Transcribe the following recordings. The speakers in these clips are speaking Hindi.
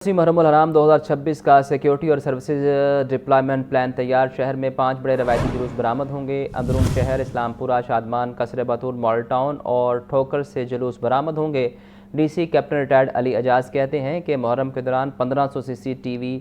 मुहर्रम हराम 2026 का सिक्योरिटी और सर्विसेज डिप्लॉयमेंट प्लान तैयार। शहर में 5 बड़े रवायती जुलूस बरामद होंगे। अंदरून शहर, इस्लामपुरा, शादमान, कसरे बतूल, मॉडल टाउन और ठोकर से जुलूस बरामद होंगे। DC captain retired Ali Ejaz कहते हैं कि मुहर्रम के दौरान 1500 CCTV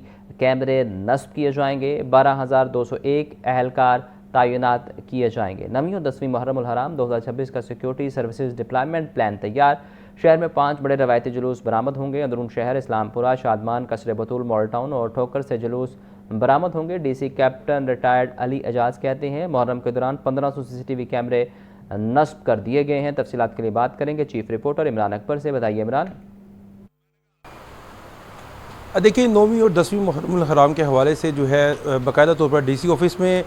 कैमरे नस्ब किए जाएंगे। 12,201 अहलकार तैनात किए जाएंगे। 9वीं और 10वीं मुहर्रम हराम 2026 का सिक्योरिटी सर्विसेज डिप्लॉयमेंट प्लान तैयार। शहर में 5 बड़े रवायती जुलूस बरामद होंगे। अंदरून शहर, इस्लामपुरा, शादमान, कसरे बतूल, मॉडल टाउन और ठोकर से जुलूस बरामद होंगे। DC captain retired Ali Ejaz कहते हैं मुहर्रम के दौरान 1500 CCTV कैमरे नस्ब कर दिए गए हैं। तफसीलात के लिए बात करेंगे चीफ रिपोर्टर इमरान अकबर से। बताइए इमरान। देखिए, 9वीं और 10वीं मुहर्रम हराम के हवाले से जो है बाकायदा तौर पर डीसी ऑफिस में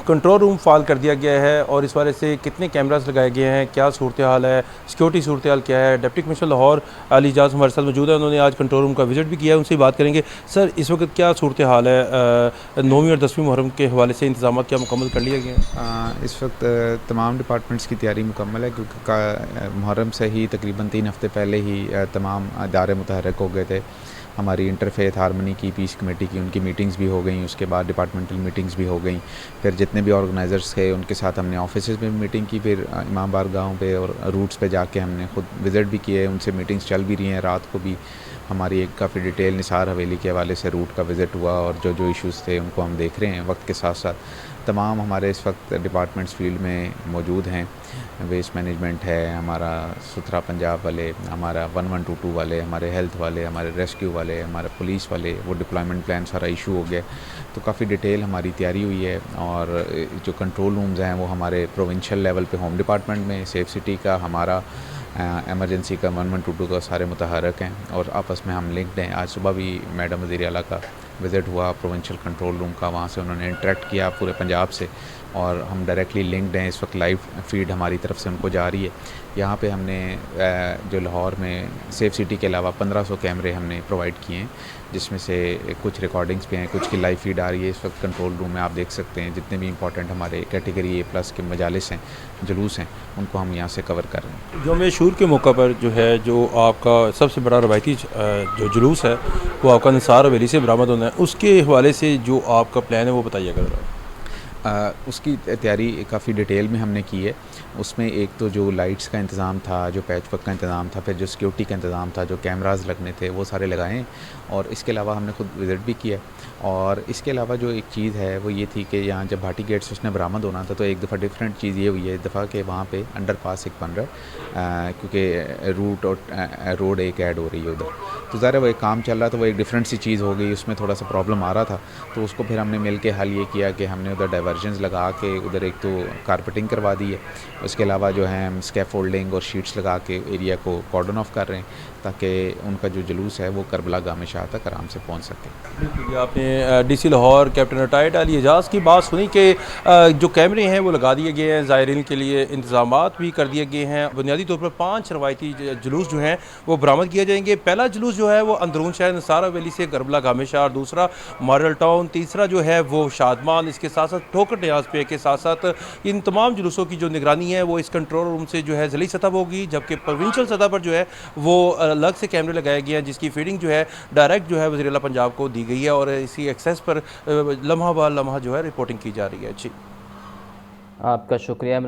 कंट्रोल रूम फाल कर दिया गया है और इस बारे से कितने कैमरास लगाए गए हैं, क्या सूरत हाल है, सिक्योरिटी सूरत हाल क्या है। डिप्टी कमिश्नर लाहौर अली एजाज हमारे साथ मौजूद है। उन्होंने आज कंट्रोल रूम का विजिट भी किया है, उनसे बात करेंगे। सर, इस वक्त क्या सूरत हाल है? 9वीं और 10वीं मुहर्रम के हवाले से इंतजाम क्या मुकम्मल कर लिए गए हैं? इस वक्त तमाम डिपार्टमेंट्स की तैयारी मुकम्मल है, क्योंकि मुहर्रम से ही तकरीबन 3 हफ़्ते पहले ही तमाम इदारे मुतहरक हो गए थे। हमारी इंटरफेथ हारमनी की, पीस कमेटी की, उनकी मीटिंग्स भी हो गई, उसके बाद डिपार्टमेंटल मीटिंग्स भी हो गई। फिर जितने भी ऑर्गेनाइज़र्स थे उनके साथ हमने ऑफिसेज़ में मीटिंग की, फिर इमाम बारगाहों पे और रूट्स पे जाके हमने खुद विज़िट भी किए, उनसे मीटिंग्स चल भी रही हैं। रात को भी हमारी एक काफ़ी डिटेल निसार हवेली के हवाले से रूट का विज़िट हुआ और जो जो इश्यूज़ थे उनको हम देख रहे हैं। वक्त के साथ साथ तमाम हमारे इस वक्त डिपार्टमेंट्स फील्ड में मौजूद हैं। वेस्ट मैनेजमेंट है, हमारा सुथरा पंजाब वाले, हमारा 1122 वाले, हमारे हेल्थ वाले, हमारे रेस्क्यू वाले, हमारे पुलिस वाले, वो डिप्लॉयमेंट प्लान सारा इशू हो गया। तो काफ़ी डिटेल हमारी तैयारी हुई है। और जो कंट्रोल रूम्स हैं वो हमारे प्रोविंशियल लेवल पे होम डिपार्टमेंट में, सेफ सिटी का, हमारा एमरजेंसी का 1122 का सारे मुतहरक हैं और आपस में हम लिंक्ड हैं। आज सुबह भी मैडम वज़ीर आला का विज़िट हुआ प्रोविंशियल कंट्रोल रूम का, वहाँ से उन्होंने इंटरेक्ट किया पूरे पंजाब से और हम डायरेक्टली लिंक्ड हैं। इस वक्त लाइव फीड हमारी तरफ से उनको जा रही है। यहाँ पे हमने जो लाहौर में सेफ सिटी के अलावा 1500 कैमरे हमने प्रोवाइड किए हैं, जिसमें से कुछ रिकॉर्डिंग्स भी हैं, कुछ की लाइव फीड आ रही है। इस वक्त कंट्रोल रूम में आप देख सकते हैं जितने भी इंपॉर्टेंट हमारे कैटेगरी A+ के मजालिस हैं, जुलूस हैं, उनको हम यहाँ से कवर कर रहे हैं। यौम शूर के मौका पर जो है, जो आपका सबसे बड़ा रवायती जो जुलूस है वो आपका निसार हवेली से बरामद होना है, उसके हवाले से जो आपका प्लान है वो बताइएगा। उसकी तैयारी काफ़ी डिटेल में हमने की है। उसमें एक तो जो लाइट्स का इंतज़ाम था, जो पैच वर्क का इंतज़ाम था, फिर जो सिक्योरिटी का इंतज़ाम था, जो कैमरास लगने थे वो सारे लगाए। और इसके अलावा हमने खुद विज़िट भी किया। और इसके अलावा जो एक चीज़ है वो ये थी कि यहाँ जब भाटी गेट से उसने बरामद होना था तो एक दफ़ा डिफरेंट चीज़ ये हुई है इस दफ़ा कि वहाँ पे अंडरपास एक बन रहा है, क्योंकि रूट और रोड एक ऐड हो रही है उधर। तो ज़ाहिर है वो एक काम चल रहा था, वो एक डिफरेंट सी चीज़ हो गई, उसमें थोड़ा सा प्रॉब्लम आ रहा था। तो उसको फिर हमने मिल के हल ये किया कि हमने उधर डाइवर्जन्स लगा के उधर एक तो कारपेटिंग करवा दी है। उसके अलावा जो है हम स्कैफोल्डिंग और शीट्स लगा के एरिया को कॉर्डन ऑफ कर रहे हैं ताकि उनका जो जुलूस है वो करबला गामे शाह तक आराम से पहुंच सके। आपने DC Lahore captain retired Ali Ejaz की बात सुनी कि जो कैमरे हैं वो लगा दिए गए हैं, ज़ायरीन के लिए इंतजामात भी कर दिए गए हैं। बुनियादी तौर पर 5 रवायती जुलूस जो हैं वो बरामद किए जाएंगे। पहला जुलूस जो है वो अंदरून शहर निसार हवेली से करबला गामे शाह, दूसरा मॉडल टाउन, तीसरा जो है वो शादमान, इसके साथ साथ ठोकर न्याज पे के साथ साथ इन तमाम जुलूसों की जो निगरानी है वो इस कंट्रोल रूम से जो है ज़िली सतह पर होगी, जबकि प्रोविंशियल सतह पर जो है वो अलग से कैमरे लगाए गए हैं, जिसकी फीडिंग जो है डायरेक्ट जो है वज़ीर आला पंजाब को दी गई है और इसी एक्सेस पर लम्हा ब लम्हा जो है रिपोर्टिंग की जा रही है। जी, आपका शुक्रिया इमरान।